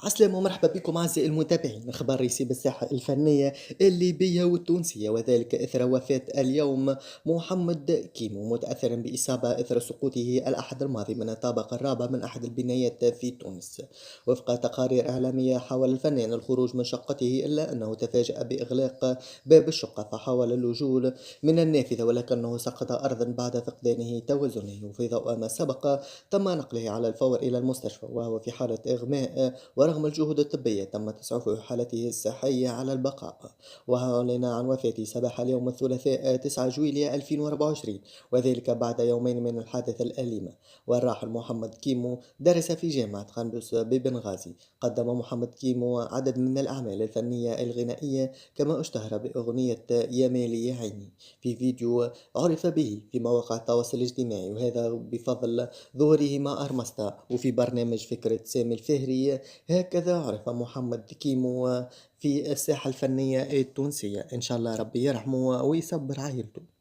عسلامة ومرحبا بكم أعزائي المتابعين. أخبار يسيب الساحة الفنية الليبية والتونسية، وذلك إثر وفاة اليوم محمد كيمو متأثرا بإصابة إثر سقوطه الأحد الماضي من الطابق الرابع من أحد البنايات في تونس. وفق تقارير إعلامية حاول الفنان الخروج من شقته، إلا أنه تفاجأ بإغلاق باب الشقة فحاول اللجوء من النافذة، ولكنه سقط أرضا بعد فقدانه توازنه. وفي ضوء ما سبق تم نقله على الفور إلى المستشفى وهو في حالة إغماء، ورغم الجهود الطبية تم تسعيف حالته الصحية على البقاء. وأعلن عن وفاته صباح اليوم الثلاثاء 9 جويلية 2024، وذلك بعد يومين من الحادث الأليم. والراحل محمد كيمو درس في جامعة قندوز ببنغازي. قدم محمد كيمو عدد من الأعمال الفنية الغنائية، كما اشتهر بأغنية يا مالي يا عيني في فيديو عرف به في مواقع التواصل الاجتماعي، وهذا بفضل ظهوره مع أرمستا وفي برنامج فكرة سامي الفهري. هكذا عرف محمد كيمو في الساحة الفنية التونسية. إن شاء الله ربي يرحمه ويصبر عائلته.